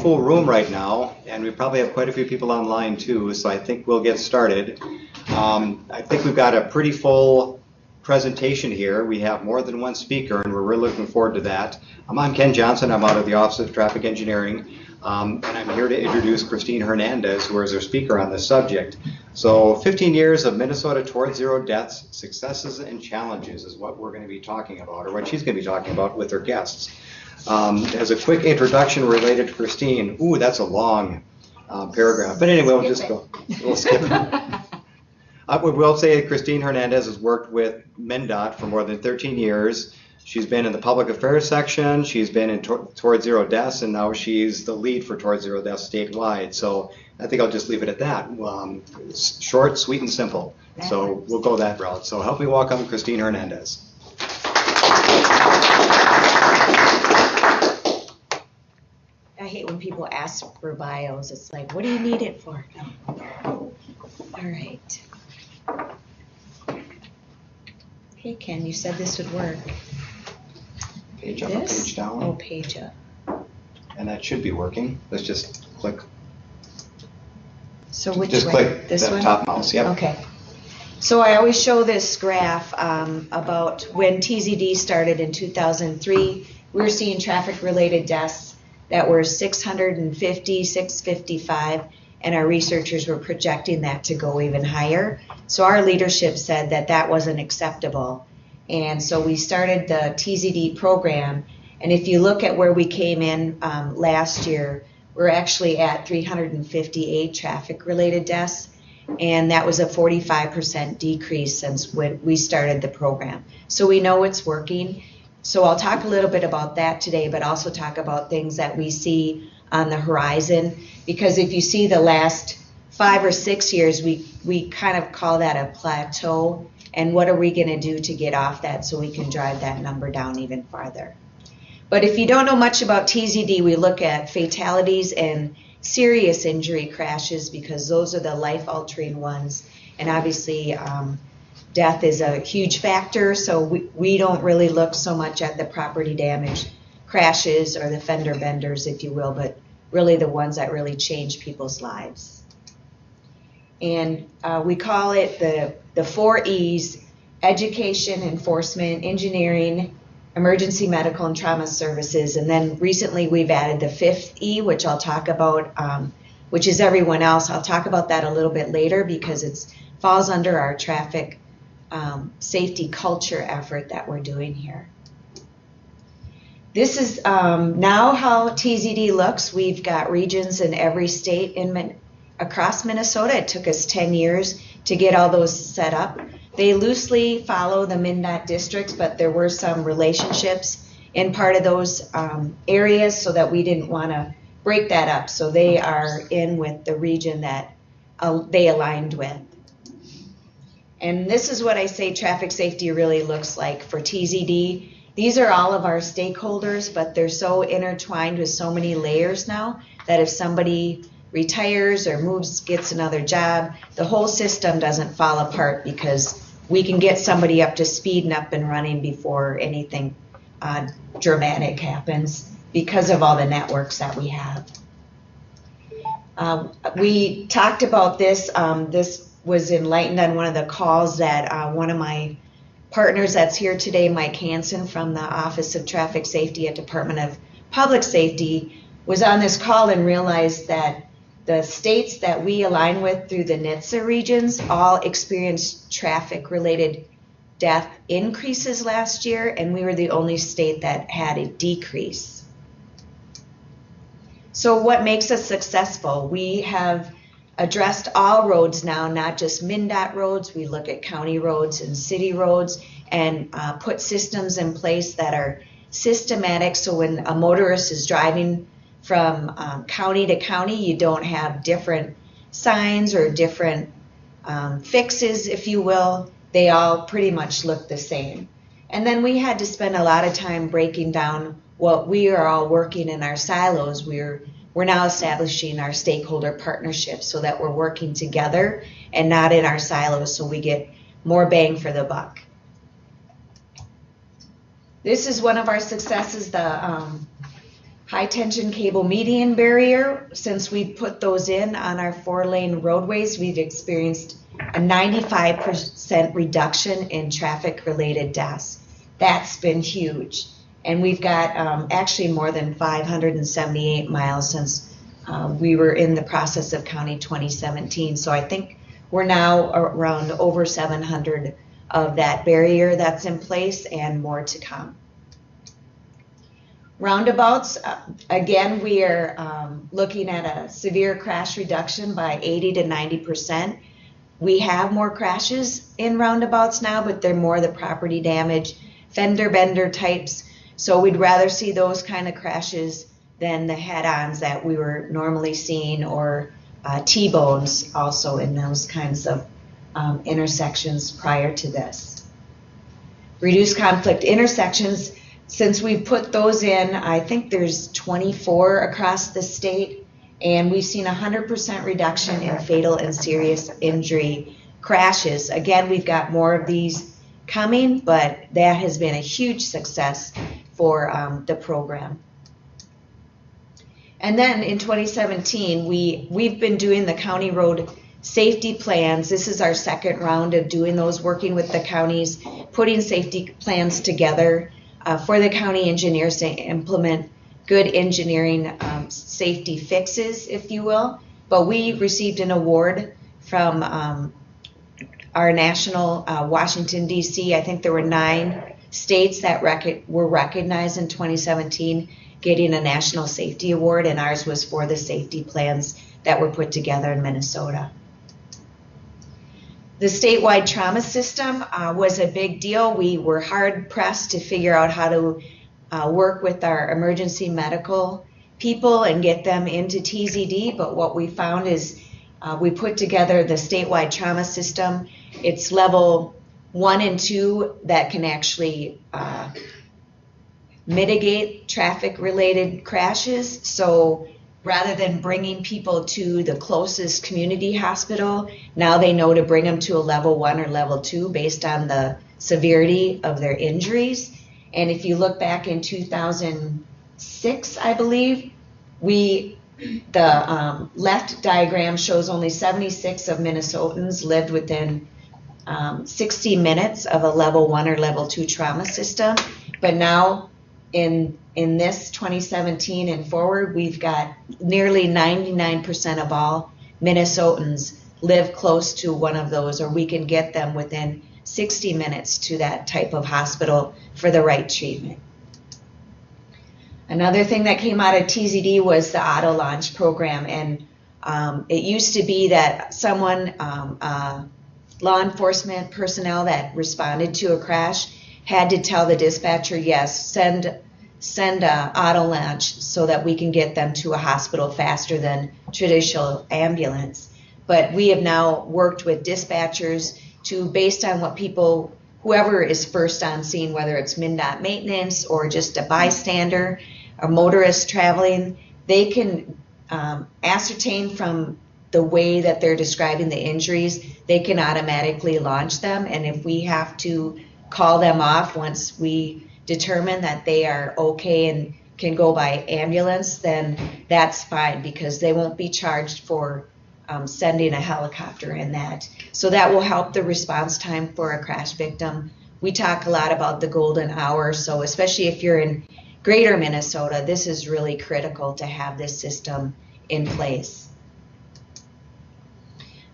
Full room right now, and we probably have quite a few people online too, so I think we'll get started. I think we've got a pretty full presentation here. We have more than one speaker, and we're really looking forward to that. I'm Ken Johnson. I'm out of the Office of Traffic Engineering, and I'm here to introduce Kristine Hernandez, who is our speaker on this subject. So 15 years of Minnesota Towards Zero Deaths, Successes and Challenges is what we're going to be talking about, or what she's going to be talking about with her guests. As a quick introduction related to Kristine, ooh, that's a long paragraph. But anyway, we'll skip it. We will say that Kristine Hernandez has worked with MnDOT for more than 13 years. She's been in the public affairs section, she's been in Towards Zero Deaths, and now she's the lead for Towards Zero Deaths statewide. So I think I'll just leave it at that. Short, sweet, and simple. So we'll go that route. So help me welcome Kristine Hernandez. I hate when people ask for bios. It's like, what do you need it for? All right. Okay, Ken, you said this would work. Page up or page down? Oh, page up. And that should be working. Let's just click. So which just way? Click this the one? Top mouse, yep. Okay. So I always show this graph about when TZD started in 2003. We were seeing traffic-related deaths that were 650, 655, and our researchers were projecting that to go even higher. So our leadership said that that wasn't acceptable. And so we started the TZD program. And if you look at where we came in last year, we're actually at 358 traffic-related deaths. And that was a 45% decrease since when we started the program. So we know it's working. So I'll talk a little bit about that today, but also talk about things that we see on the horizon. Because if you see the last 5 or 6 years, we kind of call that a plateau. And what are we going to do to get off that so we can drive that number down even farther? But if you don't know much about TZD, we look at fatalities and serious injury crashes because those are the life-altering ones. And obviously, death is a huge factor, so we don't really look so much at the property damage crashes or the fender benders, if you will, but really the ones that really change people's lives. And we call it the 4 E's: education, enforcement, engineering, emergency medical and trauma services. And then recently we've added the 5th E, which I'll talk about, which is everyone else. I'll talk about that a little bit later because it falls under our traffic safety culture effort that we're doing here. This is now how TZD looks. We've got regions in every state across Minnesota. It took us 10 years to get all those set up. They loosely follow the MnDOT districts, but there were some relationships in part of those areas so that we didn't want to break that up. So they are in with the region that they aligned with. And this is what I say traffic safety really looks like for TZD. These are all of our stakeholders, but they're so intertwined with so many layers now that if somebody retires or moves, gets another job, the whole system doesn't fall apart because we can get somebody up to speed and up and running before anything dramatic happens because of all the networks that we have. We talked about this. This was enlightened on one of the calls that one of my partners that's here today, Mike Hansen from the Office of Traffic Safety at Department of Public Safety, was on this call and realized that the states that we align with through the NHTSA regions all experienced traffic-related death increases last year, and we were the only state that had a decrease. So what makes us successful? We have addressed all roads now, not just MnDOT roads. We look at county roads and city roads and put systems in place that are systematic, so when a motorist is driving from county to county, you don't have different signs or different fixes, if you will. They all pretty much look the same. And then we had to spend a lot of time breaking down what we are all working in our silos. We're now establishing our stakeholder partnerships so that we're working together and not in our silos so we get more bang for the buck. This is one of our successes, the High tension cable median barrier, since we put those in on our 4-lane roadways, we've experienced a 95% reduction in traffic related deaths. That's been huge. And we've got actually more than 578 miles since we were in the process of County 2017. So I think we're now around over 700 of that barrier that's in place and more to come. Roundabouts, again, we are looking at a severe crash reduction by 80 to 90%. We have more crashes in roundabouts now, but they're more the property damage, fender bender types. So we'd rather see those kind of crashes than the head-ons that we were normally seeing, or T-bones also in those kinds of intersections prior to this. Reduced conflict intersections, since we put those in, I think there's 24 across the state, and we've seen 100% reduction in fatal and serious injury crashes. Again, we've got more of these coming, but that has been a huge success for the program. And then in 2017, we've been doing the county road safety plans. This is our second round of doing those, working with the counties, putting safety plans together for the county engineers to implement good engineering safety fixes, if you will. But we received an award from our national Washington, D.C. I think there were 9 states that were recognized in 2017 getting a national safety award, and ours was for the safety plans that were put together in Minnesota. The statewide trauma system was a big deal. We were hard pressed to figure out how to work with our emergency medical people and get them into TZD, but what we found is we put together the statewide trauma system. It's level 1 and 2 that can actually mitigate traffic related crashes. So rather than bringing people to the closest community hospital, now they know to bring them to a level 1 or level 2 based on the severity of their injuries. And if you look back in 2006, I believe, the left diagram shows only 76 of Minnesotans lived within 60 minutes of a level 1 or level 2 trauma system. But now in this 2017 and forward, we've got nearly 99% of all Minnesotans live close to one of those, or we can get them within 60 minutes to that type of hospital for the right treatment. Another thing that came out of TZD was the auto launch program, and it used to be that someone, law enforcement personnel that responded to a crash had to tell the dispatcher, yes, send a auto launch so that we can get them to a hospital faster than traditional ambulance. But we have now worked with dispatchers to, based on what people, whoever is first on scene, whether it's MnDOT maintenance or just a bystander, a motorist traveling, they can ascertain from the way that they're describing the injuries, they can automatically launch them. And if we have to call them off once we determine that they are okay and can go by ambulance, then that's fine, because they won't be charged for sending a helicopter in that. So that will help the response time for a crash victim. We talk a lot about the golden hour, so especially if you're in greater Minnesota, this is really critical to have this system in place.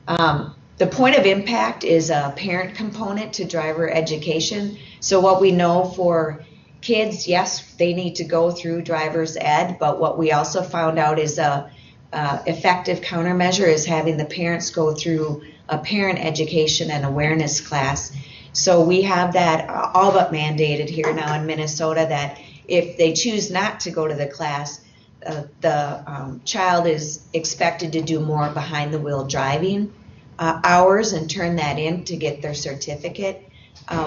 The point of impact is a parent component to driver education. So what we know for kids, yes, they need to go through driver's ed, but what we also found out is a effective countermeasure is having the parents go through a parent education and awareness class. So we have that all but mandated here now in Minnesota, that if they choose not to go to the class, the child is expected to do more behind the wheel driving hours and turn that in to get their certificate.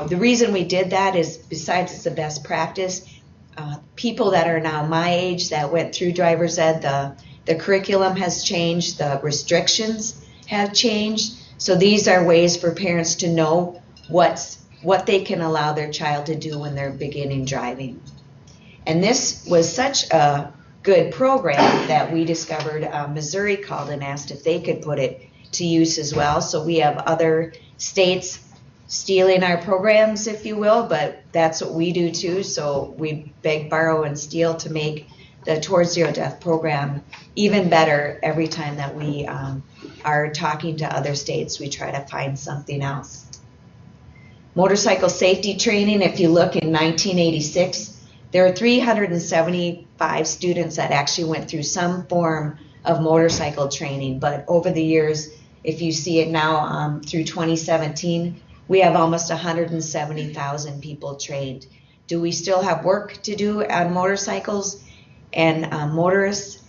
The reason we did that is, besides it's the best practice, people that are now my age that went through driver's ed, the curriculum has changed, the restrictions have changed. So these are ways for parents to know what they can allow their child to do when they're beginning driving. And this was such a good program that we discovered. Missouri called and asked if they could put it to use as well. So we have other states stealing our programs, if you will, but that's what we do too. So we beg, borrow, and steal to make the Towards Zero Death program even better. Every time that we are talking to other states, we try to find something else. Motorcycle safety training, if you look in 1986, there are 375 students that actually went through some form of motorcycle training, but over the years, if you see it now through 2017, we have almost 170,000 people trained. Do we still have work to do on motorcycles and motorists?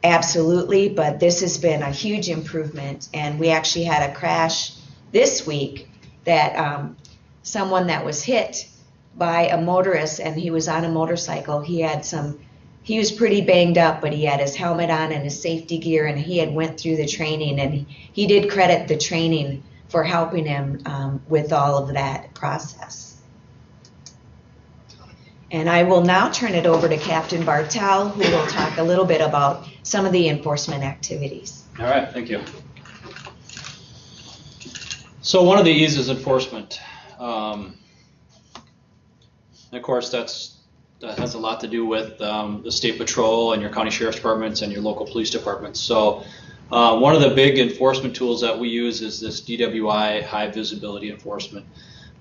Absolutely, but this has been a huge improvement. And we actually had a crash this week that someone that was hit by a motorist, and he was on a motorcycle. He was pretty banged up, but he had his helmet on and his safety gear, and he had went through the training, and he did credit the training for helping him with all of that process. And I will now turn it over to Captain Bartel, who will talk a little bit about some of the enforcement activities. All right, thank you. So one of the E's is enforcement. And of course, that has a lot to do with the state patrol and your county sheriff's departments and your local police departments. So one of the big enforcement tools that we use is this DWI high visibility enforcement,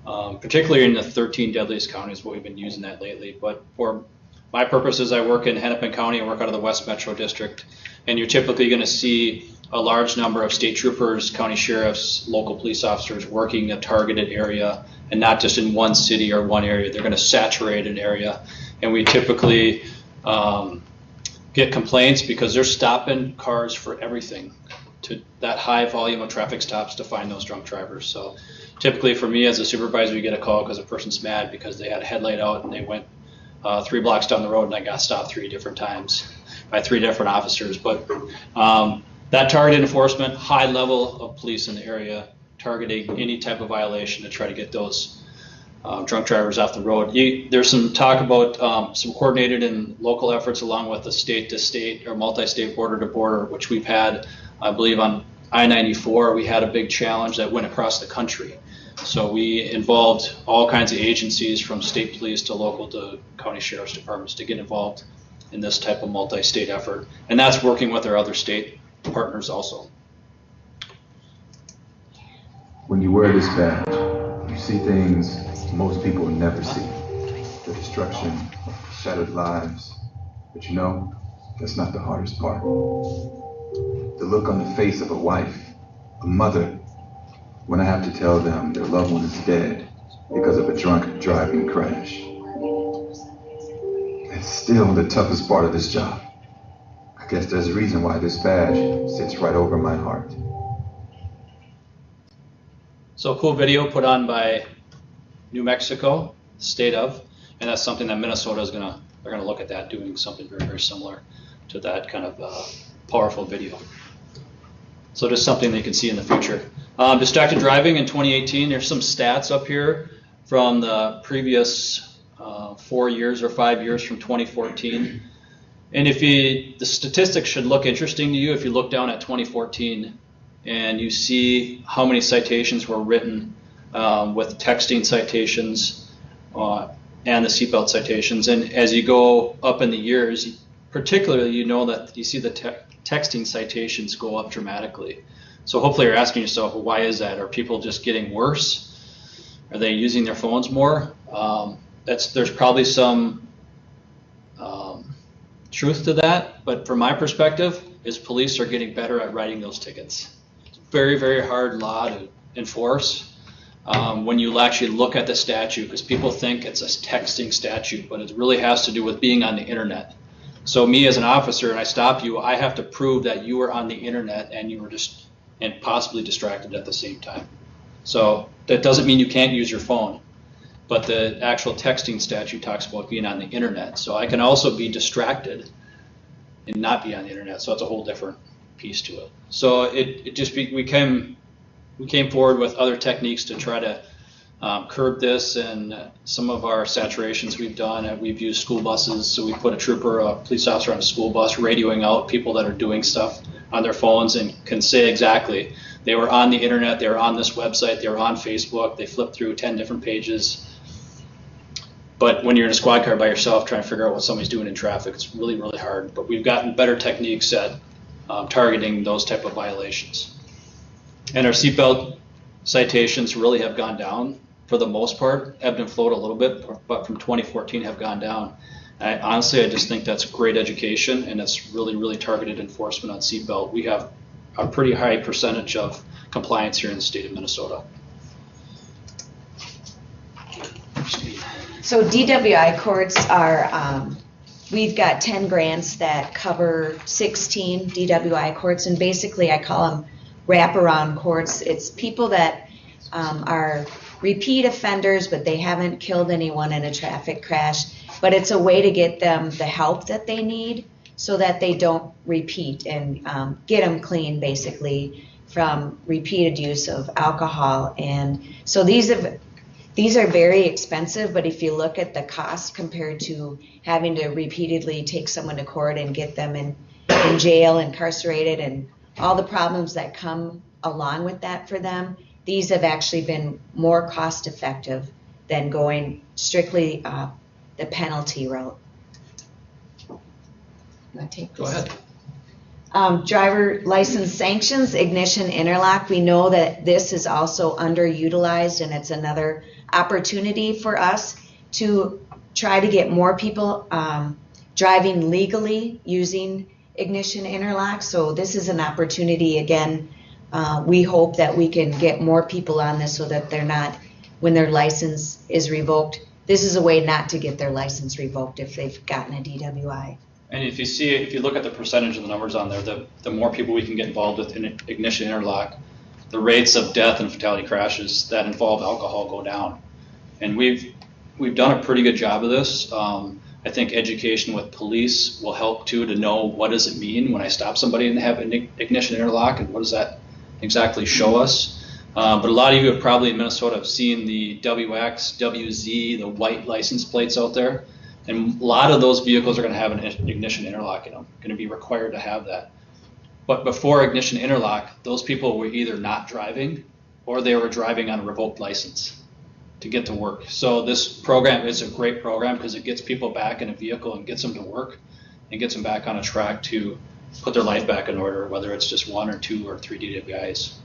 particularly in the 13 deadliest counties. What we've been using that lately. But for my purposes, I work in Hennepin County. I work out of the West Metro District, and you're typically going to see a large number of state troopers, county sheriffs, local police officers working a targeted area, and not just in one city or one area. They're going to saturate an area, and we typically get complaints because they're stopping cars for everything, to that high volume of traffic stops to find those drunk drivers. So typically for me as a supervisor, we get a call because a person's mad because they had a headlight out and they went 3 blocks down the road and I got stopped 3 different times by 3 different officers. But that targeted enforcement, high level of police in the area, targeting any type of violation to try to get those drunk drivers off the road. There's some talk about some coordinated and local efforts along with the state-to-state or multi-state border-to-border, which we've had, I believe, on I-94. We had a big challenge that went across the country. So we involved all kinds of agencies from state police to local to county sheriff's departments to get involved in this type of multi-state effort. And that's working with our other state partners also. When you wear this badge, you see things most people never see. The destruction of shattered lives. But you know, that's not the hardest part. The look on the face of a wife, a mother, when I have to tell them their loved one is dead because of a drunk driving crash. It's still the toughest part of this job. I guess there's a reason why this badge sits right over my heart. So a cool video put on by New Mexico, state of, and that's something that Minnesota is they're gonna look at that, doing something very, very similar to that kind of powerful video. So just something they can see in the future. Distracted driving in 2018, there's some stats up here from the previous 4 years or 5 years from 2014. And the statistics should look interesting to you if you look down at 2014 and you see how many citations were written with texting citations and the seatbelt citations. And as you go up in the years, particularly, you know that you see the texting citations go up dramatically. So hopefully you're asking yourself, well, why is that? Are people just getting worse? Are they using their phones more? There's probably some truth to that, but from my perspective, is police are getting better at writing those tickets. It's a very, very hard law to enforce. When you actually look at the statute, because people think it's a texting statute, but it really has to do with being on the internet. So me as an officer, and I stop you, I have to prove that you were on the internet and you were and possibly distracted at the same time. So that doesn't mean you can't use your phone, but the actual texting statute talks about being on the internet. So I can also be distracted and not be on the internet. So it's a whole different piece to it. So we came forward with other techniques to try to curb this, and some of our saturations we've done, we've used school buses, so we put a police officer on a school bus radioing out people that are doing stuff on their phones and can say exactly, they were on the internet, they were on this website, they were on Facebook, they flipped through 10 different pages. But when you're in a squad car by yourself trying to figure out what somebody's doing in traffic, it's really, really hard. But we've gotten better techniques at targeting those type of violations. And our seatbelt citations really have gone down for the most part, ebbed and flowed a little bit, but from 2014 have gone down. Honestly, I just think that's great education, and it's really, really targeted enforcement on seatbelt. We have a pretty high percentage of compliance here in the state of Minnesota. So DWI Courts are, we've got 10 grants that cover 16 DWI courts, and basically I call them wraparound courts. It's people that are repeat offenders, but they haven't killed anyone in a traffic crash, but it's a way to get them the help that they need so that they don't repeat, and get them clean basically from repeated use of alcohol. And so these are very expensive, but if you look at the cost compared to having to repeatedly take someone to court and get them in jail, incarcerated, and all the problems that come along with that for them, these have actually been more cost effective than going strictly the penalty route. Go ahead. Driver license sanctions, ignition interlock. We know that this is also underutilized, and it's another opportunity for us to try to get more people driving legally using ignition interlock. So this is an opportunity again. We hope that we can get more people on this so that they're not, when their license is revoked, this is a way not to get their license revoked if they've gotten a DWI. And if you look at the percentage of the numbers on there, the more people we can get involved with in ignition interlock, the rates of death and fatality crashes that involve alcohol go down. And we've done a pretty good job of this. I think education with police will help too, to know what does it mean when I stop somebody and they have an ignition interlock, and what does that exactly show us. But a lot of you have probably in Minnesota have seen the WX, WZ, the white license plates out there. And a lot of those vehicles are going to have an ignition interlock in them, going to be required to have that. But before ignition interlock, those people were either not driving or they were driving on a revoked license to get to work. So this program is a great program because it gets people back in a vehicle and gets them to work and gets them back on a track to put their life back in order, whether it's just 1 or 2 or 3 DWIs.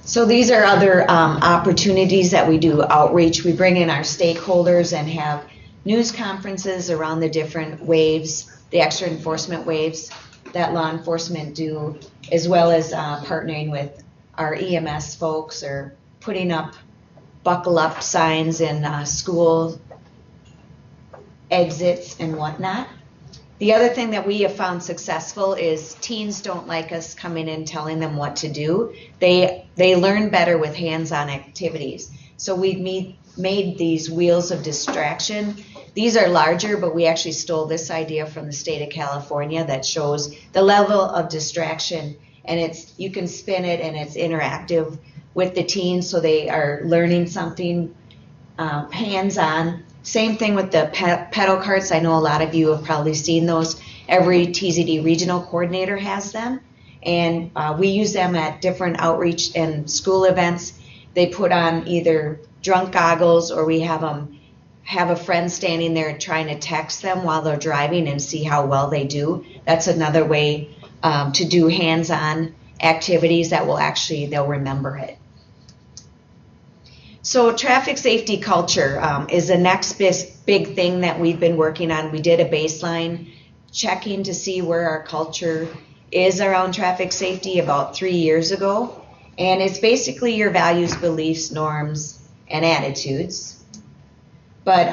So these are other opportunities that we do outreach. We bring in our stakeholders and have news conferences around the different waves, the extra enforcement waves that law enforcement do, as well as partnering with our EMS folks or putting up buckle up signs in school exits and whatnot. The other thing that we have found successful is teens don't like us coming in telling them what to do. They learn better with hands-on activities. So we've made these wheels of distraction. These are larger, but we actually stole this idea from the state of California that shows the level of distraction, and you can spin it and it's interactive with the teens, so they are learning something hands-on. Same thing with the pedal carts. I know a lot of you have probably seen those. Every TZD regional coordinator has them, and we use them at different outreach and school events. They put on either drunk goggles, or we have them have a friend standing there trying to text them while they're driving and see how well they do. That's another way to do hands-on activities that they'll remember it. So traffic safety culture is the next big thing that we've been working on. We did a baseline checking to see where our culture is around traffic safety about 3 years ago. And it's basically your values, beliefs, norms, and attitudes. But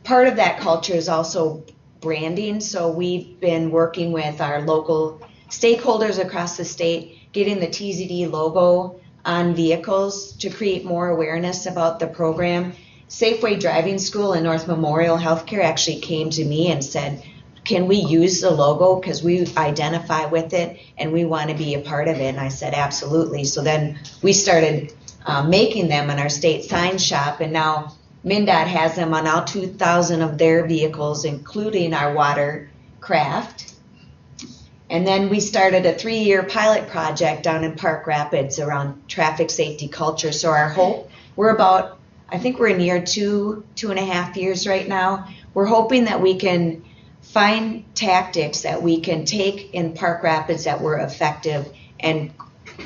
part of that culture is also branding. So we've been working with our local stakeholders across the state, getting the TZD logo on vehicles to create more awareness about the program. Safeway Driving School and North Memorial Healthcare actually came to me and said, can we use the logo because we identify with it and we want to be a part of it? And I said, absolutely. So then we started making them in our state sign shop, and now MnDOT has them on all 2,000 of their vehicles, including our watercraft. And then we started a 3-year pilot project down in Park Rapids around traffic safety culture. So our hope, I think we're in year 2.5 years right now. We're hoping that we can find tactics that we can take in Park Rapids that were effective and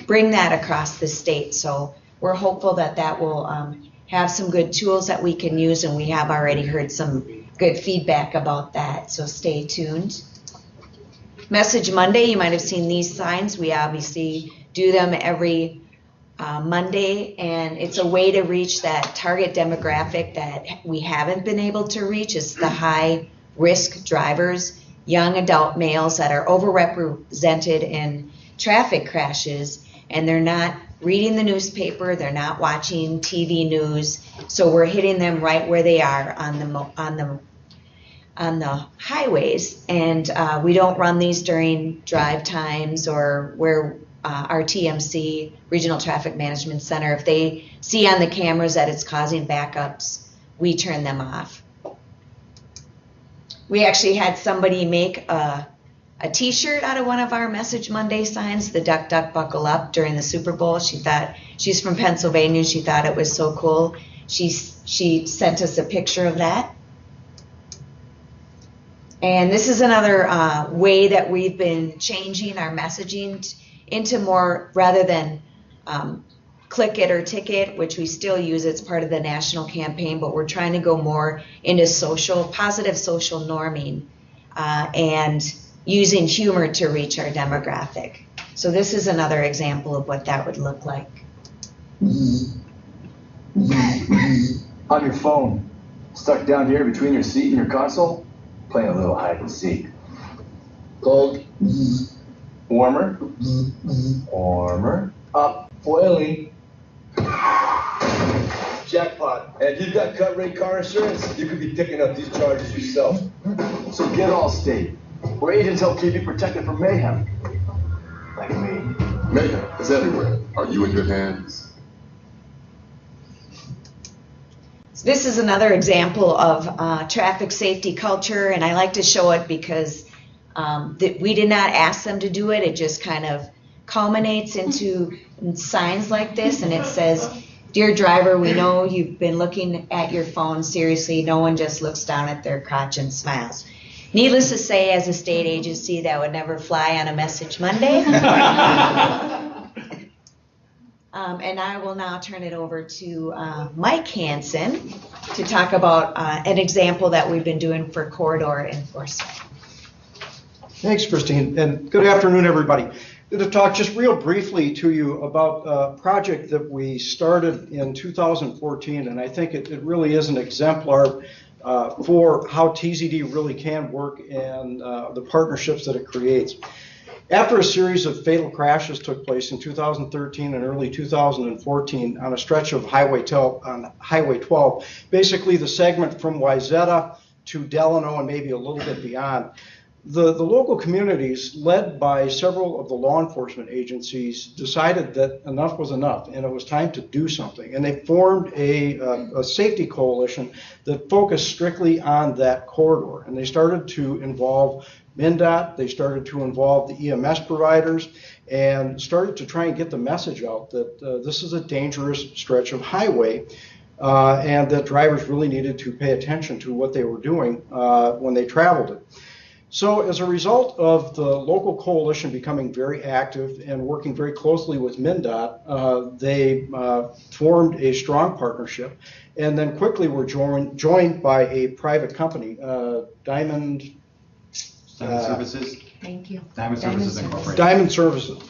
bring that across the state. So we're hopeful that that will have some good tools that we can use, and we have already heard some good feedback about that. So stay tuned. Message Monday, you might have seen these signs. We obviously do them every Monday, and it's a way to reach that target demographic that we haven't been able to reach. It's the high risk drivers, young adult males that are overrepresented in traffic crashes, and they're not reading the newspaper, they're not watching TV news, so we're hitting them right where they are on the highways, and we don't run these during drive times or where our TMC, Regional Traffic Management Center, if they see on the cameras that it's causing backups, we turn them off. We actually had somebody make a t-shirt out of one of our Message Monday signs, the Duck Duck Buckle Up, during the Super Bowl. She thought, she's from Pennsylvania, she thought it was so cool. She sent us a picture of that. And this is another way that we've been changing our messaging into more, rather than click it or ticket, which we still use, it's part of the national campaign, but we're trying to go more into positive social norming and using humor to reach our demographic. So this is another example of what that would look like. On your phone, stuck down here between your seat and your console, playing a little hide and seek. Cold. Warmer. Warmer. Up. Boiling. Jackpot. And if you've got cut rate car insurance, you could be picking up these charges yourself. So get Allstate, where agents help keep you protected from mayhem. Like me. Mayhem is everywhere. Are you in good hands? This is another example of traffic safety culture, and I like to show it because we did not ask them to do it. It just kind of culminates into signs like this, and it says, "Dear driver, we know you've been looking at your phone seriously. No one just looks down at their crotch and smiles." Needless to say, as a state agency, that would never fly on a Message Monday. And I will now turn it over to Mike Hansen to talk about an example that we've been doing for corridor enforcement. Thanks, Kristine, and good afternoon, everybody. I'm going to talk just real briefly to you about a project that we started in 2014, and I think it really is an exemplar for how TZD really can work and the partnerships that it creates. After a series of fatal crashes took place in 2013 and early 2014 on a stretch of Highway 12, basically the segment from Wayzata to Delano and maybe a little bit beyond, the local communities, led by several of the law enforcement agencies, decided that enough was enough and it was time to do something. And they formed a safety coalition that focused strictly on that corridor. And they started to involve MnDOT, they started to involve the EMS providers, and started to try and get the message out that this is a dangerous stretch of highway and that drivers really needed to pay attention to what they were doing when they traveled it. So as a result of the local coalition becoming very active and working very closely with MnDOT, they formed a strong partnership and then quickly were joined by a private company, Diamond Services. Thank you. Diamond Services Incorporated. Diamond Services.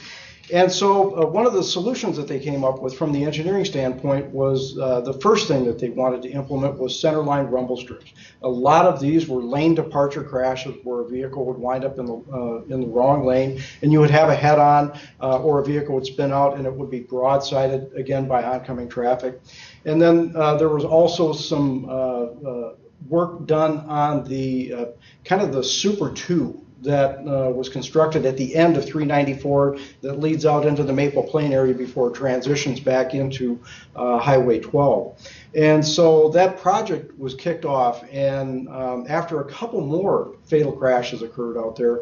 And so one of the solutions that they came up with from the engineering standpoint was the first thing that they wanted to implement was centerline rumble strips. A lot of these were lane departure crashes where a vehicle would wind up in the wrong lane, and you would have a head-on or a vehicle would spin out and it would be broadsided again by oncoming traffic. And then there was also some work done on the kind of the Super 2 that was constructed at the end of 394 that leads out into the Maple Plain area before it transitions back into Highway 12. And so that project was kicked off, and after a couple more fatal crashes occurred out there,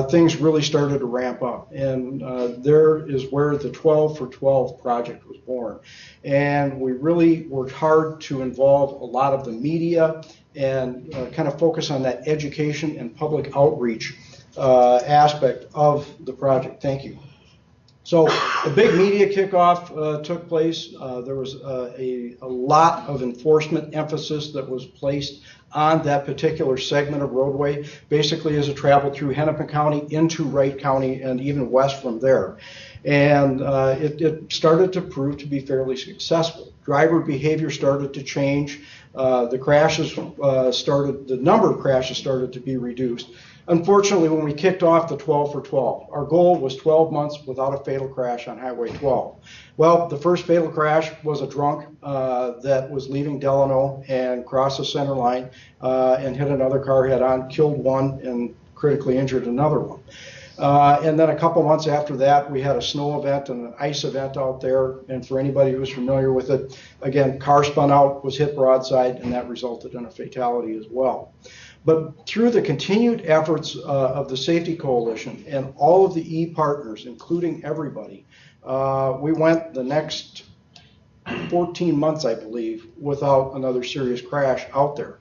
things really started to ramp up. And there is where the 12 for 12 project was born. And we really worked hard to involve a lot of the media and kind of focus on that education and public outreach aspect of the project. Thank you. So a big media kickoff took place. There was a lot of enforcement emphasis that was placed on that particular segment of roadway, basically as it traveled through Hennepin County into Wright County and even west from there. And it started to prove to be fairly successful. Driver behavior started to change. The number of crashes started to be reduced. Unfortunately, when we kicked off the 12 for 12, our goal was 12 months without a fatal crash on Highway 12. Well, the first fatal crash was a drunk that was leaving Delano and crossed the center line and hit another car head on, killed one and critically injured another one. And then a couple months after that, we had a snow event and an ice event out there. And for anybody who's familiar with it, again, car spun out, was hit broadside, and that resulted in a fatality as well. But through the continued efforts of the Safety Coalition and all of the E-partners, including everybody, we went the next 14 months, I believe, without another serious crash out there.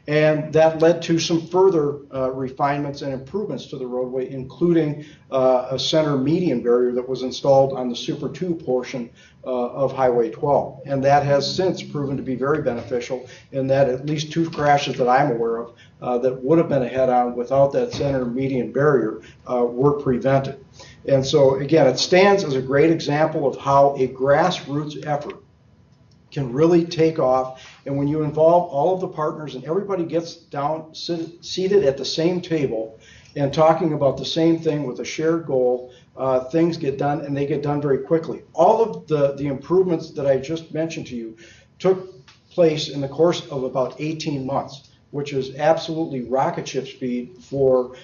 And that led to some further refinements and improvements to the roadway, including a center median barrier that was installed on the Super 2 portion of Highway 12. And that has since proven to be very beneficial in that at least 2 crashes that I'm aware of that would have been a head-on without that center median barrier were prevented. And so, again, it stands as a great example of how a grassroots effort can really take off. And when you involve all of the partners and everybody gets down, seated at the same table and talking about the same thing with a shared goal, things get done, and they get done very quickly. All of the improvements that I just mentioned to you took place in the course of about 18 months, which is absolutely rocket ship speed for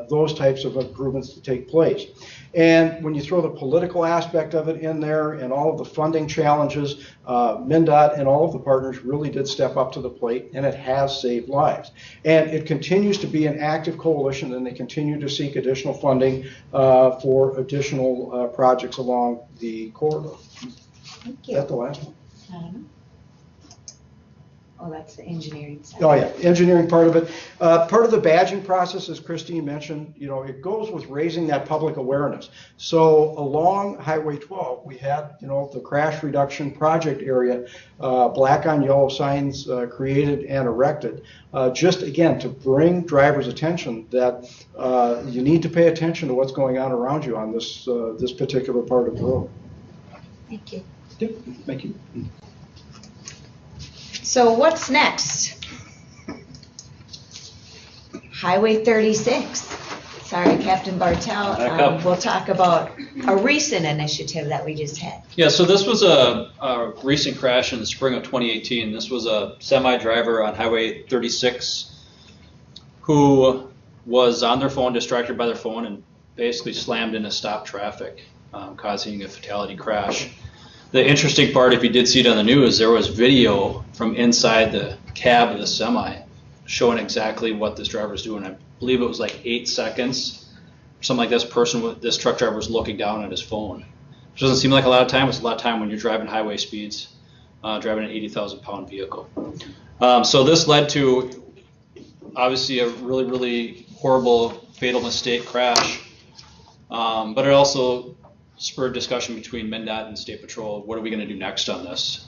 those types of improvements to take place. And when you throw the political aspect of it in there and all of the funding challenges, MnDOT and all of the partners really did step up to the plate, and it has saved lives. And it continues to be an active coalition, and they continue to seek additional funding for additional projects along the corridor. Thank you. Is that the last one? I don't know. Oh, that's the engineering side. Oh yeah, engineering part of it. Part of the badging process, as Kristine mentioned, it goes with raising that public awareness. So along Highway 12, we had, the crash reduction project area, black on yellow signs created and erected, just again to bring drivers' attention that you need to pay attention to what's going on around you on this this particular part of the road. Thank you. Yep, thank you. So what's next? Highway 36. Sorry, Captain Bartel. Back up. We'll talk about a recent initiative that we just had. Yeah, so this was a recent crash in the spring of 2018. This was a semi-driver on Highway 36 who was on their phone, distracted by their phone, and basically slammed into stop traffic, causing a fatality crash. The interesting part, if you did see it on the news, there was video from inside the cab of the semi showing exactly what this driver was doing. I believe it was like 8 seconds, something like this truck driver was looking down at his phone. Which doesn't seem like a lot of time. It's a lot of time when you're driving highway speeds, driving an 80,000 pound vehicle. So this led to obviously a really, really horrible, fatal mistake crash. But it also spurred discussion between MnDOT and State Patrol. What are we going to do next on this?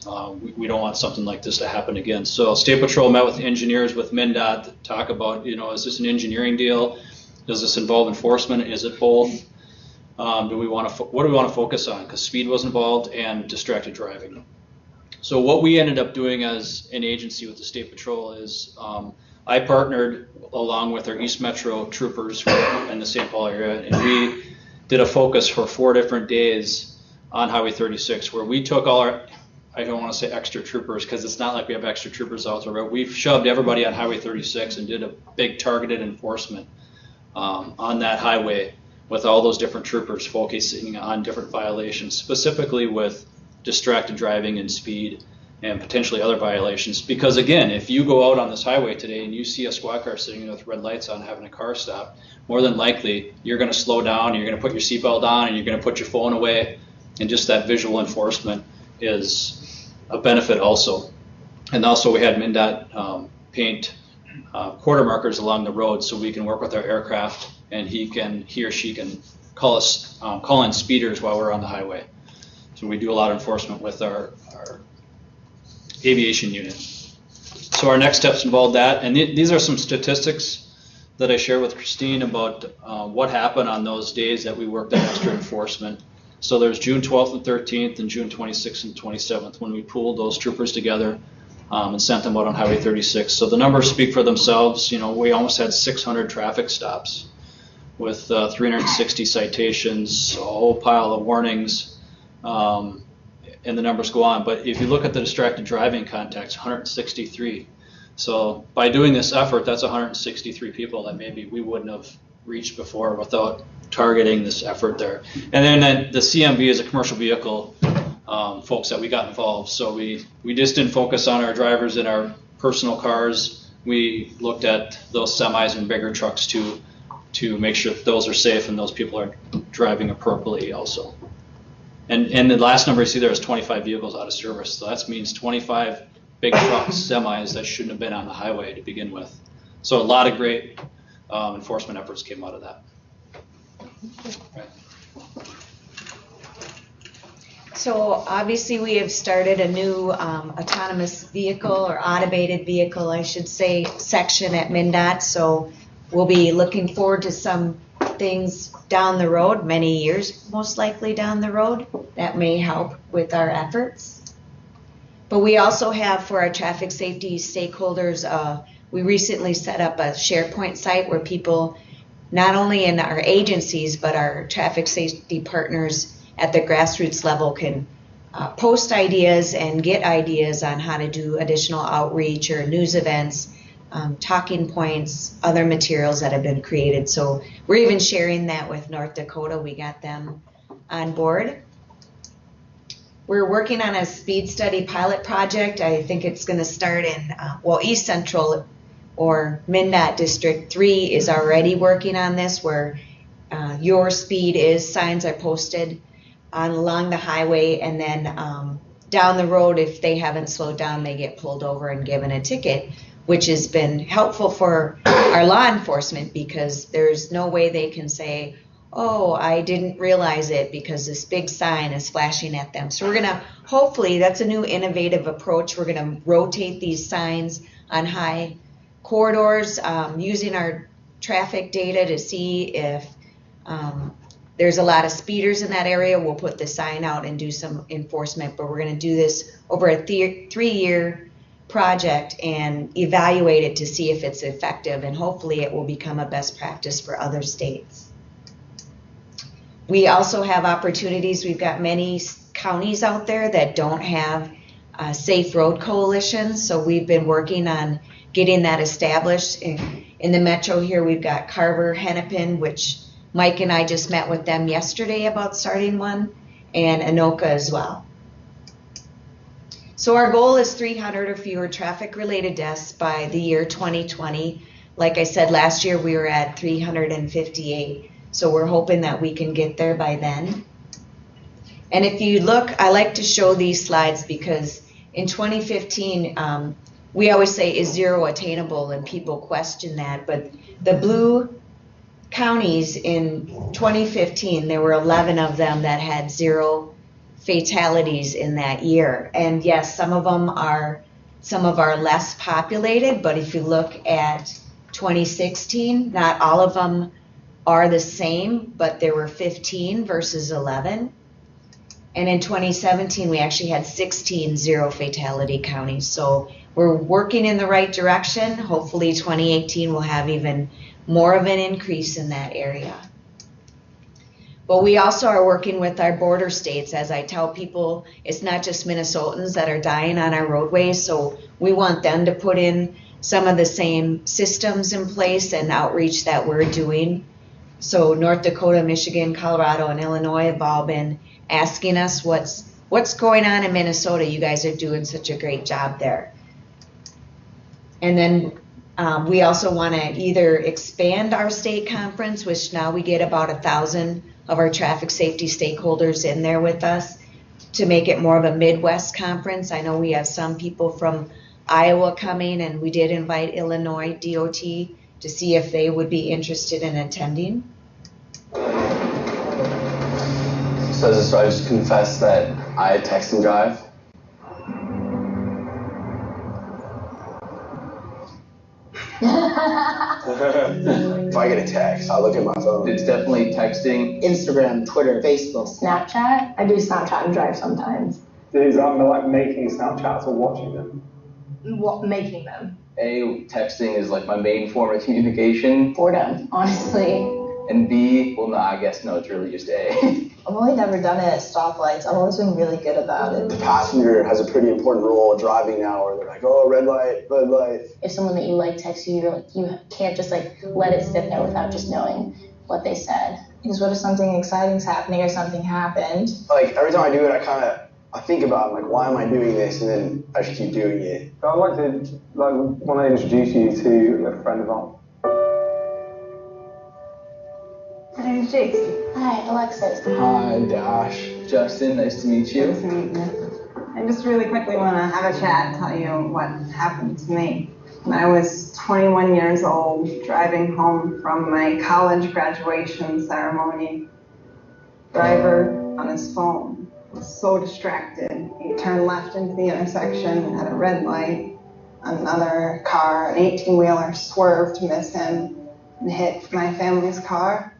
We don't want something like this to happen again. So State Patrol met with engineers with MnDOT to talk about, is this an engineering deal? Does this involve enforcement? Is it both? What do we want to focus on? Because speed was involved and distracted driving. So what we ended up doing as an agency with the State Patrol is I partnered along with our East Metro troopers in the St. Paul area, and we did a focus for 4 different days on Highway 36, where we took all I don't want to say extra troopers, because it's not like we have extra troopers out there, but we've shoved everybody on Highway 36 and did a big targeted enforcement on that highway with all those different troopers focusing on different violations, specifically with distracted driving and speed and potentially other violations. Because again, if you go out on this highway today and you see a squad car sitting with red lights on having a car stop, more than likely you're going to slow down, you're going to put your seatbelt on, and you're going to put your phone away, and just that visual enforcement is a benefit also. And also we had MnDOT paint quarter markers along the road so we can work with our aircraft, and he or she can call in speeders while we're on the highway. So we do a lot of enforcement with our aviation unit. So our next steps involve that, and these are some statistics that I share with Kristine about what happened on those days that we worked on extra enforcement. So there's June 12th and 13th and June 26th and 27th when we pooled those troopers together and sent them out on Highway 36. So the numbers speak for themselves. You know, we almost had 600 traffic stops with 360 citations, a whole pile of warnings, and the numbers go on. But if you look at the distracted driving contacts, 163. So by doing this effort, that's 163 people that maybe we wouldn't have reached before without targeting this effort there. And then the CMV is a commercial vehicle folks that we got involved. So we just didn't focus on our drivers in our personal cars. We looked at those semis and bigger trucks too, to make sure that those are safe and those people are driving appropriately also. And the last number you see there is 25 vehicles out of service. So that means 25 big trucks, semis that shouldn't have been on the highway to begin with. So a lot of great enforcement efforts came out of that. Right. So obviously we have started a new autonomous vehicle, or automated vehicle, I should say, section at MnDOT. So we'll be looking forward to some things down the road, many years most likely down the road, that may help with our efforts. But we also have, for our traffic safety stakeholders, we recently set up a Sharepoint site where people, not only in our agencies, but our traffic safety partners at the grassroots level, can post ideas and get ideas on how to do additional outreach or news events, talking points, other materials that have been created. So we're even sharing that with North Dakota. We got them on board. We're working on a speed study pilot project. I think it's going to start in, East Central, or MnDOT District 3 is already working on this, where your speed is signs are posted along the highway, and then down the road, if they haven't slowed down, they get pulled over and given a ticket, which has been helpful for our law enforcement, because there's no way they can say, oh, I didn't realize it because this big sign is flashing at them. So we're gonna, hopefully, that's a new innovative approach. We're gonna rotate these signs on high corridors, using our traffic data to see if there's a lot of speeders in that area. We'll put the sign out and do some enforcement, but we're gonna do this over a 3-year project and evaluate it to see if it's effective, and hopefully it will become a best practice for other states. We also have opportunities. We've got many counties out there that don't have safe road coalitions, so we've been working on getting that established. In the metro here, we've got Carver, Hennepin, which Mike and I just met with them yesterday about starting one, and Anoka as well. So our goal is 300 or fewer traffic-related deaths by the year 2020. Like I said, last year we were at 358. So we're hoping that we can get there by then. And if you look, I like to show these slides because in 2015, we always say, is zero attainable? And people question that. But the blue counties in 2015, there were 11 of them that had 0 fatalities in that year. And yes, some of our less populated, but if you look at 2016, not all of them are the same, but there were 15 versus 11. And in 2017, we actually had 16 zero fatality counties. So we're working in the right direction. Hopefully 2018 will have even more of an increase in that area. But we also are working with our border states. As I tell people, it's not just Minnesotans that are dying on our roadways, so we want them to put in some of the same systems in place and outreach that we're doing. So North Dakota, Michigan, Colorado, and Illinois have all been asking us what's going on in Minnesota. You guys are doing such a great job there. And then we also want to either expand our state conference, which now we get about 1,000 of our traffic safety stakeholders in there with us, to make it more of a Midwest conference. I know we have some people from Iowa coming, and we did invite Illinois DOT to see if they would be interested in attending. So I just confess that I text and drive. If I get a text, I'll look at my phone. It's definitely texting. Instagram, Twitter, Facebook, Snapchat. I do Snapchat and drive sometimes. These aren't like making Snapchats or watching them. Making them. Texting is like my main form of communication. Boredom, honestly. And B, well, no, I guess no, it's really just A. I've only never done it at stoplights. I've always been really good about it. The passenger has a pretty important role in driving now, where they're like, oh, red light, red light. If someone that you like texts you, you're like, you can't just like let it sit there without just knowing what they said. Because what if something exciting's happening or something happened? Like every time I do it, I think about, like, why am I doing this? And then I just keep doing it. I'd like to want to introduce you to a friend of ours. My name's Jason. Hi, Alexis. Hi, Dash. Justin, nice to meet you. Nice to meet you. I just really quickly want to have a chat and tell you what happened to me. When I was 21 years old, driving home from my college graduation ceremony, driver on his phone was so distracted. He turned left into the intersection at a red light. Another car, an 18-wheeler, swerved to miss him and hit my family's car.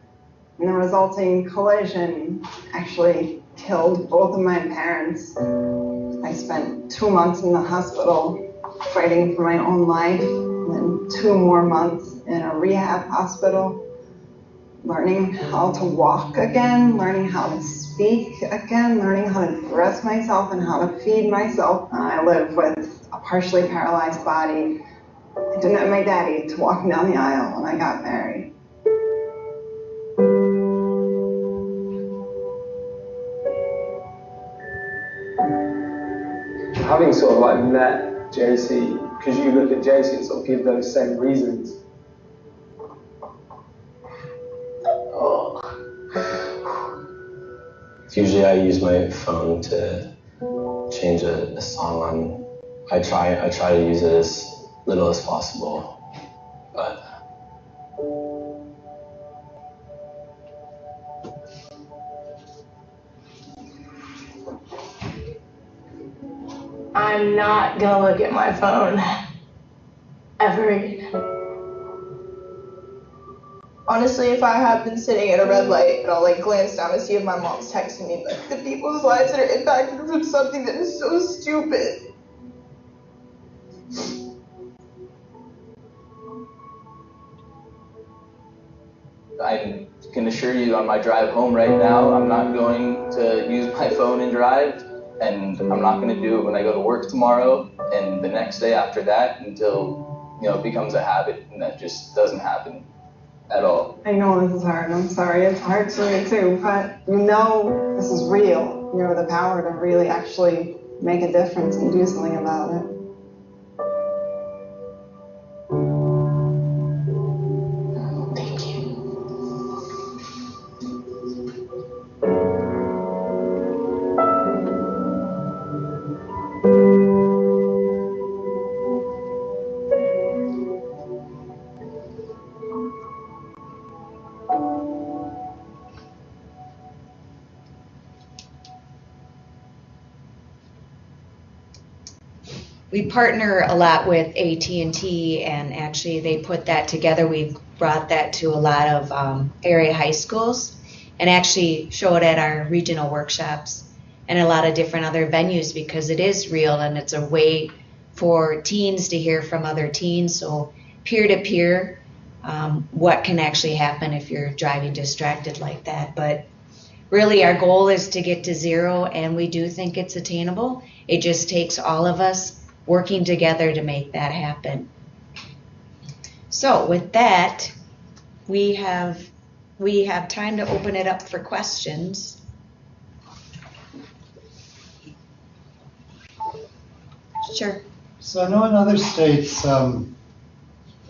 And the resulting collision actually killed both of my parents. I spent 2 months in the hospital fighting for my own life, and then 2 more months in a rehab hospital, learning how to walk again, learning how to speak again, learning how to dress myself and how to feed myself. I live with a partially paralyzed body. I didn't have my daddy to walk me down the aisle when I got married. Having sort of like met JC, because you look at JC and sort of give those same reasons. Usually I use my phone to change a song on. I try to use it as little as possible, but I'm not gonna look at my phone ever again. Honestly, if I have been sitting at a red light and I'll like glance down and see if my mom's texting me, but the people's lives that are impacted from something that is so stupid. I can assure you on my drive home right now, I'm not going to use my phone and drive, and I'm not going to do it when I go to work tomorrow and the next day after that until, it becomes a habit, and that just doesn't happen at all. I know this is hard. I'm sorry. It's hard for me too, but this is real. You have the power to really actually make a difference and do something about it. Thank you. We partner a lot with AT&T, and actually they put that together. We've brought that to a lot of area high schools and actually show it at our regional workshops and a lot of different other venues, because it is real and it's a way for teens to hear from other teens. So peer-to-peer, what can actually happen if you're driving distracted like that. But really our goal is to get to 0, and we do think it's attainable. It just takes all of us working together to make that happen. So with that, we have time to open it up for questions. Sure. So I know in other states,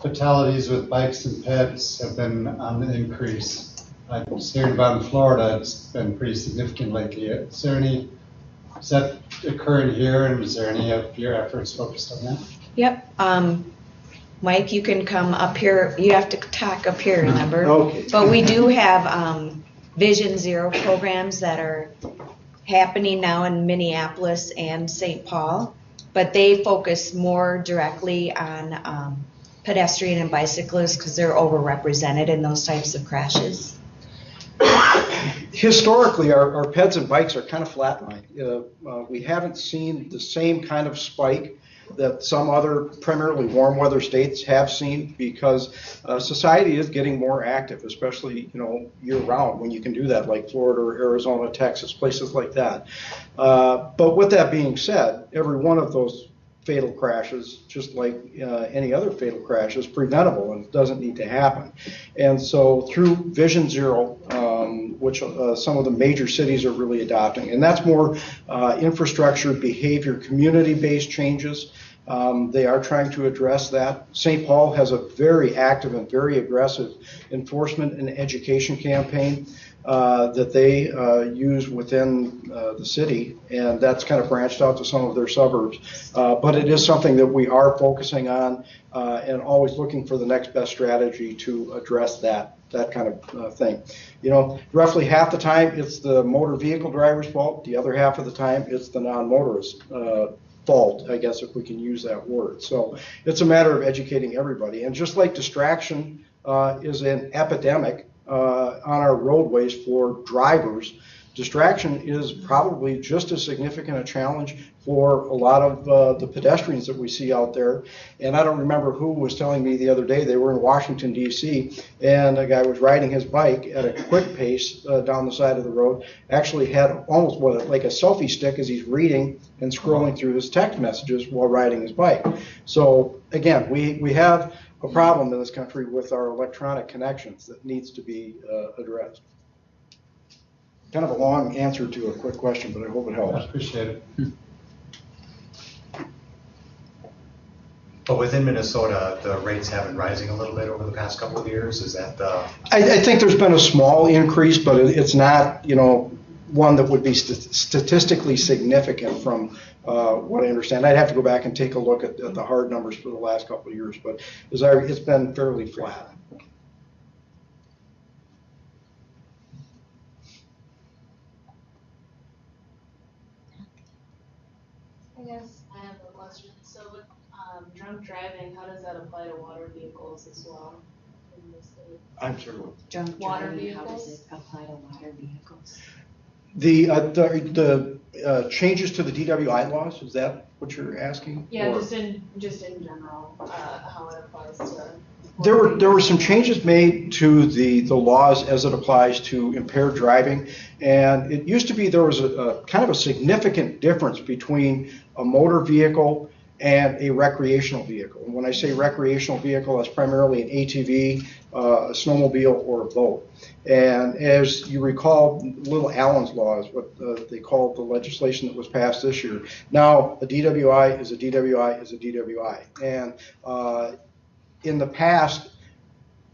fatalities with bikes and pets have been on the increase. I was hearing about in Florida, it's been pretty significant lately. Is that occurring here, and is there any of your efforts focused on that? Yep. Mike, you can come up here. You have to talk up here, remember? Okay. But we do have Vision Zero programs that are happening now in Minneapolis and St. Paul, but they focus more directly on pedestrian and bicyclists because they're overrepresented in those types of crashes. Historically, our peds and bikes are kind of flatlined. We haven't seen the same kind of spike that some other primarily warm weather states have seen, because society is getting more active, especially year round when you can do that, like Florida or Arizona, Texas, places like that. But with that being said, every one of those fatal crashes, just like any other fatal crash, is preventable and doesn't need to happen. And so through Vision Zero, which some of the major cities are really adopting, and that's more infrastructure, behavior, community-based changes. They are trying to address that. St. Paul has a very active and very aggressive enforcement and education campaign that they use within the city, and that's kind of branched out to some of their suburbs. But it is something that we are focusing on and always looking for the next best strategy to address that kind of thing. Roughly half the time it's the motor vehicle driver's fault. The other half of the time it's the non-motorist fault, I guess, if we can use that word. So it's a matter of educating everybody. And just like distraction is an epidemic on our roadways for drivers, distraction is probably just as significant a challenge for a lot of the pedestrians that we see out there. And I don't remember who was telling me the other day, they were in Washington, D.C., and a guy was riding his bike at a quick pace down the side of the road, actually had almost like a selfie stick as he's reading and scrolling through his text messages while riding his bike. So again, we have a problem in this country with our electronic connections that needs to be addressed. Kind of a long answer to a quick question, but I hope it helps. I appreciate it. But within Minnesota, the rates have been rising a little bit over the past couple of years. Is that the? I think there's been a small increase, but it's not, one that would be statistically significant from what I understand. I'd have to go back and take a look at the hard numbers for the last couple of years, but it's been fairly flat. I guess I have a question. So with drunk driving, how does that apply to water vehicles as well in the state? I'm sorry. Drunk Water driving, vehicles? how does it apply to water vehicles? The changes to the DWI laws, is that what you're asking? Yeah, Or? just in general, how it applies to. There were some changes made to the laws as it applies to impaired driving, and it used to be there was a kind of a significant difference between a motor vehicle and a recreational vehicle. And when I say recreational vehicle, that's primarily an ATV, a snowmobile, or a boat. And as you recall, Little Allen's Law is what they call the legislation that was passed this year. Now, a DWI is a DWI is a DWI. And in the past,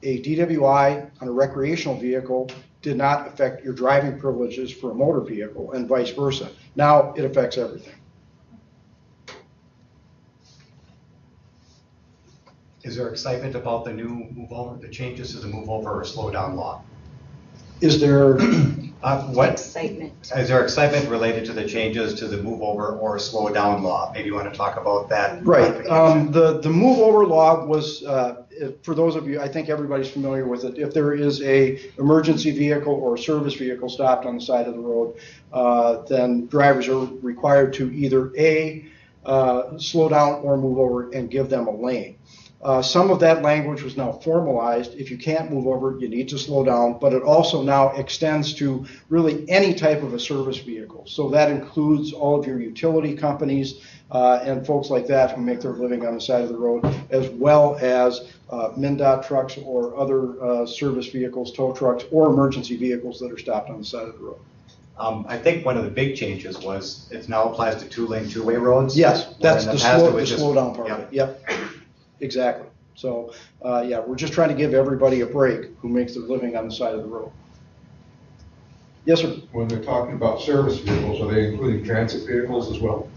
a DWI on a recreational vehicle did not affect your driving privileges for a motor vehicle, and vice versa. Now it affects everything. Is there excitement about the new the changes to the move over or slow down law? Is there what excitement? Is there excitement related to the changes to the move over or slow down law? Maybe you want to talk about that. Right. The move over law was, for those of you, I think everybody's familiar with it. If there is a emergency vehicle or a service vehicle stopped on the side of the road, then drivers are required to either slow down or move over and give them a lane. Some of that language was now formalized. If you can't move over, you need to slow down, but it also now extends to really any type of a service vehicle. So that includes all of your utility companies and folks like that who make their living on the side of the road, as well as MnDOT trucks or other service vehicles, tow trucks, or emergency vehicles that are stopped on the side of the road. I think one of the big changes was it now applies to two-lane, two-way roads. Yes, that's the just slow down part of it. Yep, exactly. So, yeah, we're just trying to give everybody a break who makes their living on the side of the road. Yes, sir. When they're talking about service vehicles, are they including transit vehicles as well?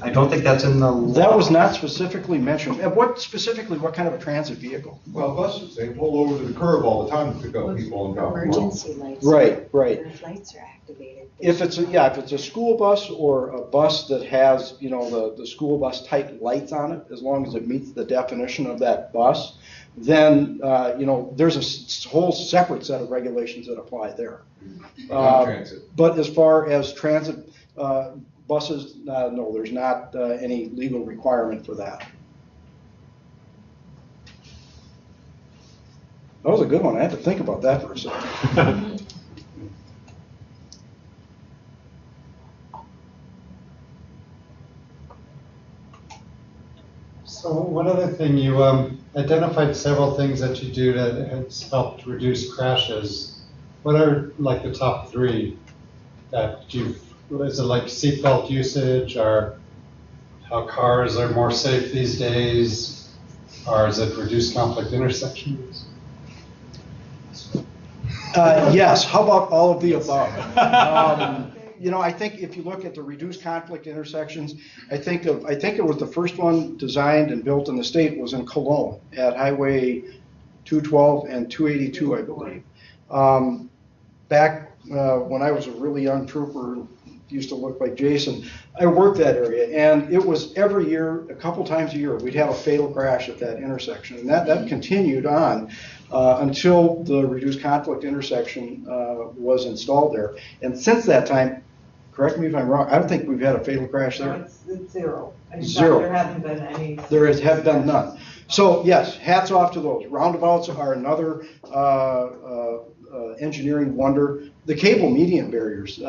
I don't think that's in the law. That was not specifically mentioned. And what kind of a transit vehicle? Well, buses, they pull over to the curb all the time to pick up people and drop them off. Emergency lights. Right. Their lights are activated. If it's a school bus or a bus that has, the school bus type lights on it, as long as it meets the definition of that bus, then, there's a whole separate set of regulations that apply there. But as far as transit buses, no, there's not any legal requirement for that. That was a good one. I had to think about that for a second. So one other thing, you identified several things that you do that has helped reduce crashes. What are like the top three that is it like seatbelt usage, or how cars are more safe these days, or is it reduced conflict intersections? Yes, how about all of the above? I think if you look at the reduced conflict intersections, I think it was the first one designed and built in the state was in Cologne at Highway 212 and 282, I believe. Back when I was a really young trooper, used to look like Jason, I worked that area, and it was every year, a couple times a year, we'd have a fatal crash at that intersection, and that continued on until the reduced conflict intersection was installed there. And since that time, correct me if I'm wrong, I don't think we've had a fatal crash there. No, it's zero. Zero. There haven't been any. There have been none. So yes, hats off to those. Roundabouts are another engineering wonder. The cable median barriers,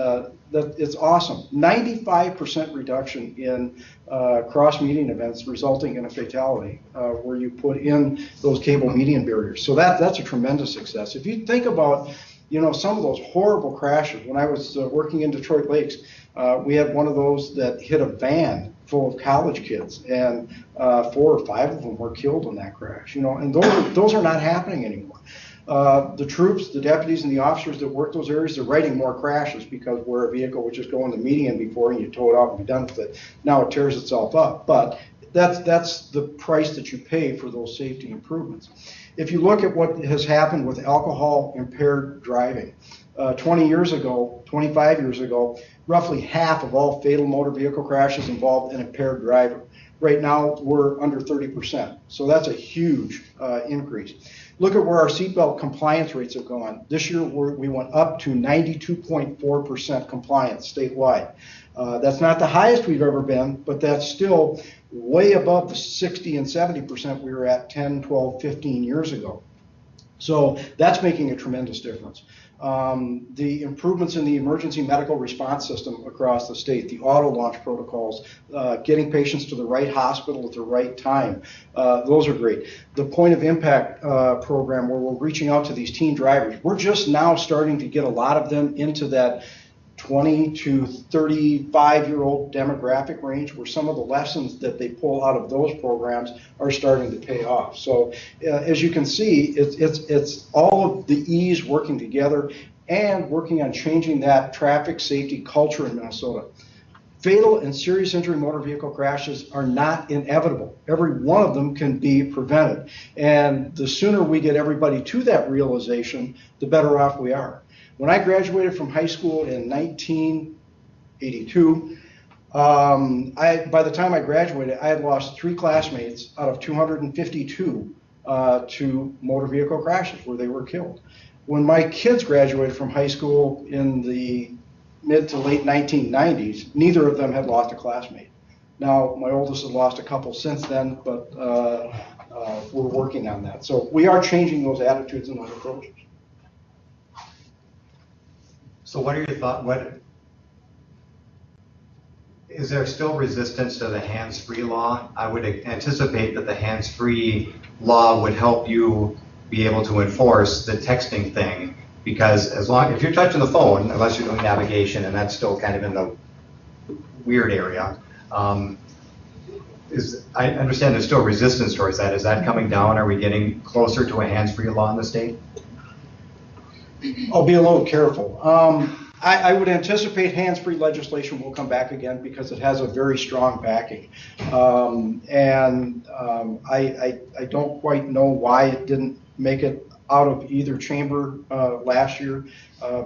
it's awesome. 95% reduction in cross median events resulting in a fatality where you put in those cable median barriers. So that's a tremendous success. If you think about some of those horrible crashes, when I was working in Detroit Lakes, we had one of those that hit a van full of college kids, and 4 or 5 of them were killed in that crash. And those are not happening anymore. The troops, the deputies, and the officers that work those areas, they're writing more crashes because where a vehicle would just go in the median before and you tow it off and be done with it, now it tears itself up. But that's the price that you pay for those safety improvements. If you look at what has happened with alcohol impaired driving, 25 years ago, roughly half of all fatal motor vehicle crashes involved an impaired driver. Right now, we're under 30%. So that's a huge increase. Look at where our seatbelt compliance rates have gone. This year, we went up to 92.4% compliance statewide. That's not the highest we've ever been, but that's still way above the 60 and 70% we were at 10, 12, 15 years ago. So that's making a tremendous difference. The improvements in the emergency medical response system across the state, the auto launch protocols, getting patients to the right hospital at the right time, those are great. The point of impact program where we're reaching out to these teen drivers, we're just now starting to get a lot of them into that 20 to 35-year-old demographic range where some of the lessons that they pull out of those programs are starting to pay off. So as you can see, it's all of the E's working together and working on changing that traffic safety culture in Minnesota. Fatal and serious injury motor vehicle crashes are not inevitable. Every one of them can be prevented. And the sooner we get everybody to that realization, the better off we are. When I graduated from high school in 1982, by the time I graduated, I had lost 3 classmates out of 252 to motor vehicle crashes where they were killed. When my kids graduated from high school in the mid to late 1990s, neither of them had lost a classmate. Now, my oldest has lost a couple since then, but we're working on that. So we are changing those attitudes and those approaches. So what are your thoughts? Is there still resistance to the hands-free law? I would anticipate that the hands-free law would help you be able to enforce the texting thing, because if you're touching the phone, unless you're doing navigation, and that's still kind of in the weird area, I understand there's still resistance towards that. Is that coming down? Are we getting closer to a hands-free law in the state? I'll be a little careful. I would anticipate hands-free legislation will come back again because it has a very strong backing. I don't quite know why it didn't make it out of either chamber last year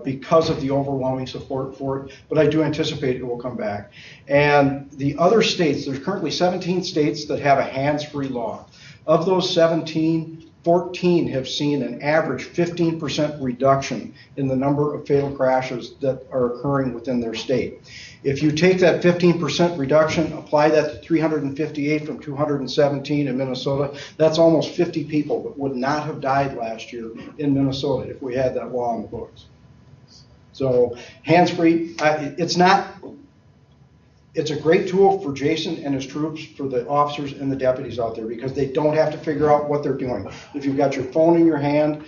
because of the overwhelming support for it, but I do anticipate it will come back. And the other states, there's currently 17 states that have a hands-free law. Of those 17, 14 have seen an average 15% reduction in the number of fatal crashes that are occurring within their state. If you take that 15% reduction, apply that to 358 from 217 in Minnesota, that's almost 50 people that would not have died last year in Minnesota if we had that law on the books. So hands-free, it's a great tool for Jason and his troops, for the officers and the deputies out there, because they don't have to figure out what they're doing. If you've got your phone in your hand,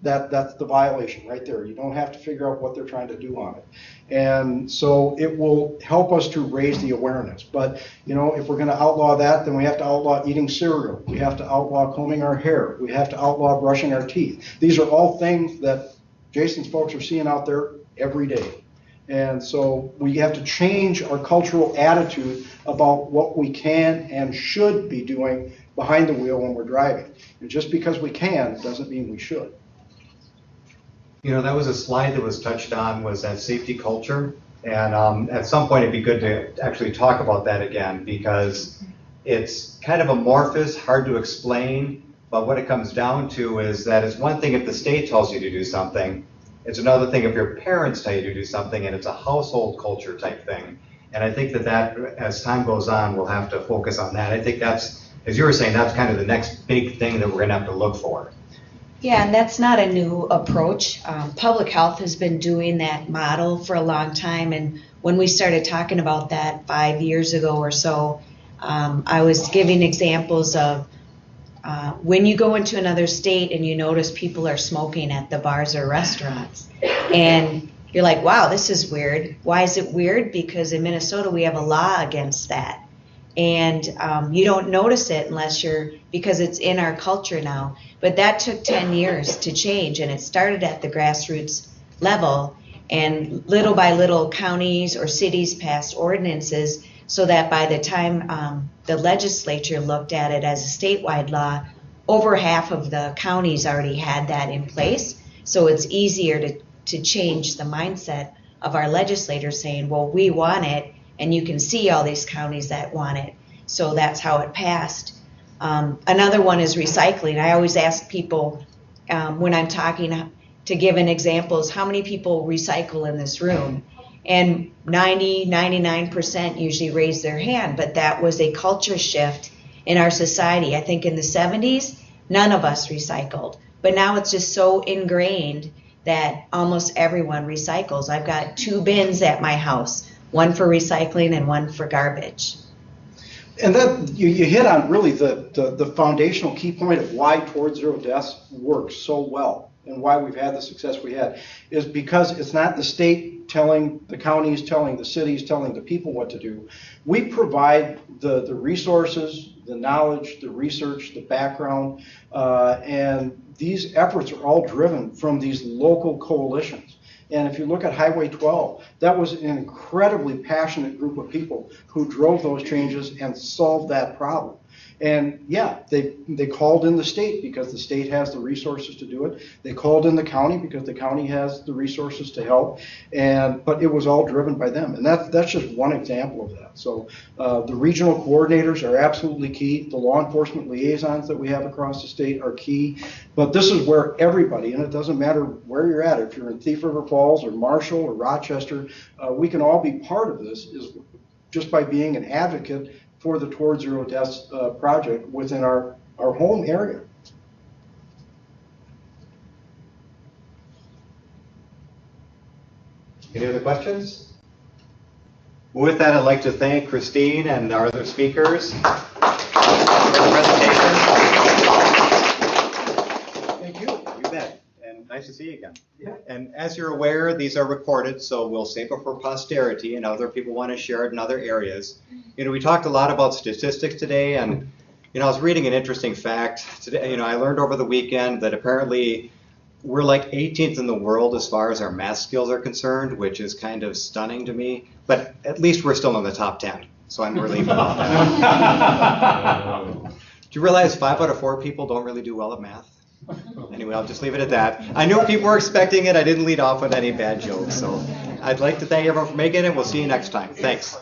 that's the violation right there. You don't have to figure out what they're trying to do on it. And so it will help us to raise the awareness. But, you know, if we're going to outlaw that, then we have to outlaw eating cereal. We have to outlaw combing our hair. We have to outlaw brushing our teeth. These are all things that Jason's folks are seeing out there every day. And so we have to change our cultural attitude about what we can and should be doing behind the wheel when we're driving. And just because we can doesn't mean we should. You know, that was a slide that was touched on, was that safety culture. And at some point it'd be good to actually talk about that again, because it's kind of amorphous, hard to explain, but what it comes down to is that it's one thing if the state tells you to do something. It's another thing if your parents tell you to do something, and it's a household culture type thing. And I think that as time goes on, we'll have to focus on that. I think that's, as you were saying, that's kind of the next big thing that we're going to have to look for. Yeah, and that's not a new approach. Public health has been doing that model for a long time. And when we started talking about that 5 years ago or so, I was giving examples of when you go into another state and you notice people are smoking at the bars or restaurants, and you're like, wow, this is weird. Why is it weird? Because in Minnesota we have a law against that. And you don't notice it because it's in our culture now. But that took 10 years to change, and it started at the grassroots level. And little by little, counties or cities passed ordinances so that by the time the legislature looked at it as a statewide law, over half of the counties already had that in place. So it's easier to change the mindset of our legislators saying, well, we want it, and you can see all these counties that want it. So that's how it passed. Another one is recycling. I always ask people when I'm talking to give an examples, how many people recycle in this room? And 99% usually raise their hand, but that was a culture shift in our society. I think in the 70s, none of us recycled, but now it's just so ingrained that almost everyone recycles. I've got 2 bins at my house, one for recycling and one for garbage. And that you hit on really the foundational key point of why Towards Zero Deaths works so well and why we've had the success we had is because it's not the state telling the counties, telling the cities, telling the people what to do. We provide the resources, the knowledge, the research, the background, and these efforts are all driven from these local coalitions. And if you look at Highway 12, that was an incredibly passionate group of people who drove those changes and solved that problem. And yeah, they called in the state because the state has the resources to do it. They called in the county because the county has the resources to help. But it was all driven by them. And that's just one example of that. So the regional coordinators are absolutely key. The law enforcement liaisons that we have across the state are key. But this is where everybody, and it doesn't matter where you're at, if you're in Thief River Falls or Marshall or Rochester, we can all be part of this, is just by being an advocate for the Toward Zero Deaths project within our home area. Any other questions? With that, I'd like to thank Kristine and our other speakers for the presentation. Thank you. You bet. And nice to see you again. Yeah. And as you're aware, these are recorded, so we'll save it for posterity and other people want to share it in other areas. You know, we talked a lot about statistics today, and you know, I was reading an interesting fact today. You know, I learned over the weekend that apparently we're like 18th in the world as far as our math skills are concerned, which is kind of stunning to me. But at least we're still in the top 10, so I'm relieved about that. Do you realize 5 out of 4 people don't really do well at math? Anyway, I'll just leave it at that. I knew people were expecting it. I didn't lead off with any bad jokes. So I'd like to thank everyone for making it. We'll see you next time. Thanks.